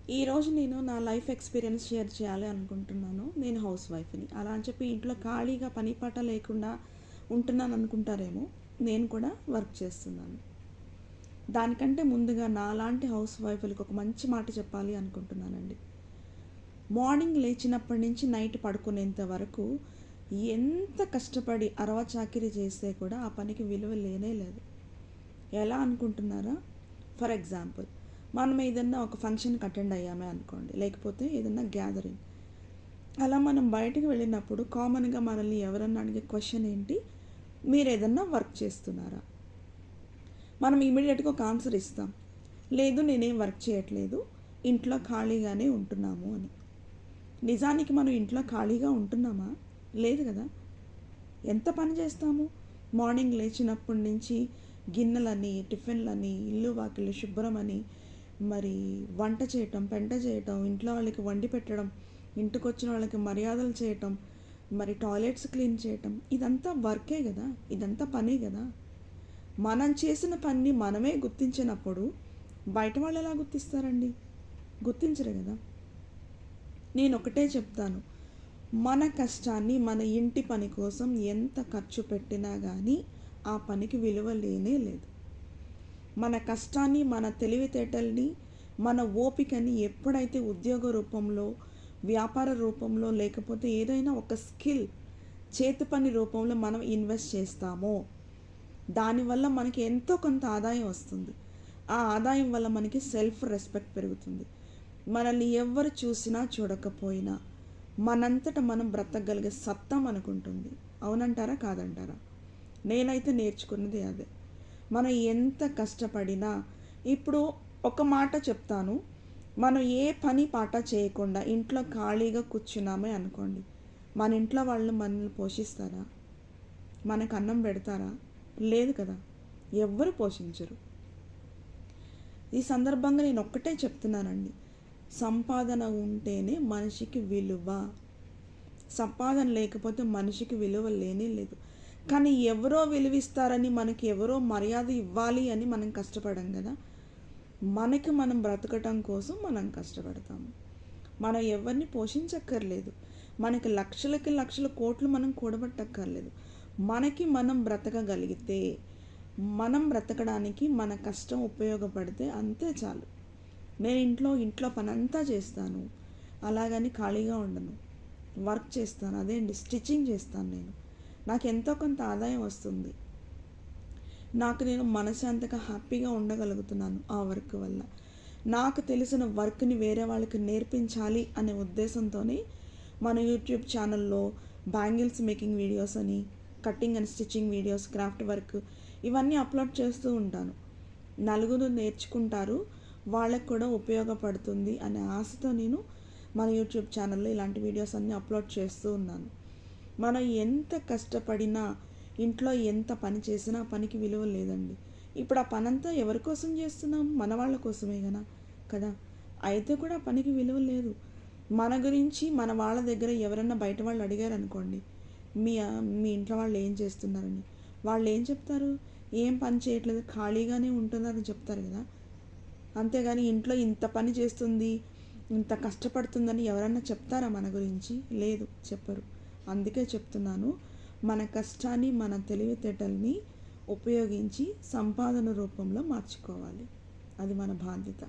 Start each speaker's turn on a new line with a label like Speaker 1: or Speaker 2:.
Speaker 1: ఈరోజు నేను నా లైఫ్ ఎక్స్పీరియన్స్ షేర్ చేయాలి అనుకుంటున్నాను. నేను హౌస్ వైఫ్‌ని. అలా అని చెప్పి ఇంట్లో ఖాళీగా పని పాట లేకుండా ఉంటున్నాను అనుకుంటారేమో. నేను కూడా వర్క్ చేస్తున్నాను. దానికంటే ముందుగా నాలాంటి హౌస్ వైఫ్‌లకి ఒక మంచి మాట చెప్పాలి అనుకుంటున్నానండి. మార్నింగ్ లేచినప్పటి నుంచి నైట్ పడుకునేంత వరకు ఎంత కష్టపడి చాకిరీ చేస్తే కూడా ఆ పనికి విలువ లేనే లేదు. ఎలా అనుకుంటున్నారా? ఫర్ ఎగ్జాంపుల్, మనం ఏదన్నా ఒక ఫంక్షన్కి అటెండ్ అయ్యామే అనుకోండి, లేకపోతే ఏదన్నా గ్యాదరింగ్, అలా మనం బయటకు వెళ్ళినప్పుడు కామన్గా మనల్ని ఎవరన్నా అడిగే క్వశ్చన్ ఏంటి, మీరు ఏదన్నా వర్క్ చేస్తున్నారా? మనం ఇమీడియట్గా ఒక ఆన్సర్ ఇస్తాం, లేదు నేనేం వర్క్ చేయట్లేదు, ఇంట్లో ఖాళీగానే ఉంటున్నాము అని. నిజానికి మనం ఇంట్లో ఖాళీగా ఉంటున్నామా? లేదు కదా. ఎంత పని చేస్తాము? మార్నింగ్ లేచినప్పటి నుంచి గిన్నెలని, టిఫిన్లని, ఇల్లు వాకిళ్ళు శుభ్రం అని, మరి వంట చేయటం, పెంట చేయటం, ఇంట్లో వాళ్ళకి వండి పెట్టడం, ఇంటికి వచ్చిన వాళ్ళకి మర్యాదలు చేయటం, మరి టాయిలెట్స్ క్లీన్ చేయటం, ఇదంతా వర్కే కదా, ఇదంతా పనే కదా. మనం చేసిన పని మనమే గుర్తించినప్పుడు బయట వాళ్ళు ఎలా గుర్తిస్తారండి? గుర్తించరు కదా. నేను ఒకటే చెప్తాను, మన కష్టాన్ని మన ఇంటి పని కోసం ఎంత ఖర్చు పెట్టినా కానీ ఆ పనికి విలువ లేనే లేదు. మన కష్టాన్ని, మన తెలివితేటల్ని, మన ఓపికని ఎప్పుడైతే ఉద్యోగ రూపంలో, వ్యాపార రూపంలో, లేకపోతే ఏదైనా ఒక స్కిల్, చేతి పని రూపంలో మనం ఇన్వెస్ట్ చేస్తామో దానివల్ల మనకి ఎంతో కొంత ఆదాయం వస్తుంది. ఆ ఆదాయం వల్ల మనకి సెల్ఫ్ రెస్పెక్ట్ పెరుగుతుంది. మనల్ని ఎవరు చూసినా చూడకపోయినా మనంతట మనం బ్రతకగలిగే సత్తా మనకుంటుంది. అవునంటారా కాదంటారా? నేనైతే నేర్చుకున్నది అదే. మనం ఎంత కష్టపడినా, ఇప్పుడు ఒక మాట చెప్తాను, మనం ఏ పని పాట చేయకుండా ఇంట్లో ఖాళీగా కూర్చున్నామే అనుకోండి, మన ఇంట్లో వాళ్ళు మనల్ని పోషిస్తారా? మనకు అన్నం పెడతారా? లేదు కదా. ఎవ్వరు పోషించరు. ఈ సందర్భంగా నేను ఒక్కటే చెప్తున్నానండి, సంపాదన ఉంటేనే మనిషికి విలువ. సంపాదన లేకపోతే మనిషికి విలువ లేనే లేదు. కానీ ఎవరో విలువిస్తారని, మనకి ఎవరో మర్యాద ఇవ్వాలి అని మనం కష్టపడం కదా. మనకి మనం బ్రతకటం కోసం మనం కష్టపడతాము. మనం ఎవరిని పోషించక్కర్లేదు. మనకి లక్షలకి లక్షల కోట్లు మనం కూడబెట్టక్కర్లేదు. మనకి మనం బ్రతకగలిగితే, మనం బ్రతకడానికి మన కష్టం ఉపయోగపడితే అంతే చాలు. నేను ఇంట్లో పనంతా చేస్తాను, అలాగని ఖాళీగా ఉండను, వర్క్ చేస్తాను. అదే అండి, స్టిచ్చింగ్ చేస్తాను నేను. నాకు ఎంతో కొంత ఆదాయం వస్తుంది. నాకు నేను మనశాంతిగా హ్యాపీగా ఉండగలుగుతున్నాను ఆ వర్క్ వల్ల. నాకు తెలిసిన వర్క్ని వేరే వాళ్ళకి నేర్పించాలి అనే ఉద్దేశంతోనే మన యూట్యూబ్ ఛానల్లో బ్యాంగిల్స్ మేకింగ్ వీడియోస్ అని, cutting and stitching videos, craft work, ఇవన్నీ అప్లోడ్ చేస్తూ ఉంటాను. నలుగురు నేర్చుకుంటారు, వాళ్ళకు కూడా ఉపయోగపడుతుంది అనే ఆశతో నేను మన యూట్యూబ్ ఛానల్లో ఇలాంటి వీడియోస్ అన్నీ అప్లోడ్ చేస్తూ ఉన్నాను. మనం ఎంత కష్టపడినా, ఇంట్లో ఎంత పని చేసినా పనికి విలువ లేదండి. ఇప్పుడు ఆ పనంతా ఎవరి కోసం చేస్తున్నాం? మన వాళ్ళ కోసమే కదా. అయితే కూడా ఆ పనికి విలువ లేదు. మన గురించి మన వాళ్ళ దగ్గర ఎవరన్నా బయట వాళ్ళు అడిగారు అనుకోండి, మీ మీ ఇంట్లో వాళ్ళు ఏం చేస్తున్నారని, వాళ్ళు ఏం చెప్తారు? ఏం పని చేయట్లేదు, ఖాళీగానే ఉంటున్నారని చెప్తారు కదా. అంతేగాని ఇంట్లో ఇంత పని చేస్తుంది, ఇంత కష్టపడుతుందని ఎవరన్నా చెప్తారా మన గురించి? లేదు, చెప్పరు. అందుకే చెప్తున్నాను, మన కష్టాన్ని, మన తెలివితేటల్ని ఉపయోగించి సంపాదన రూపంలో మార్చుకోవాలి. అది మన బాధ్యత.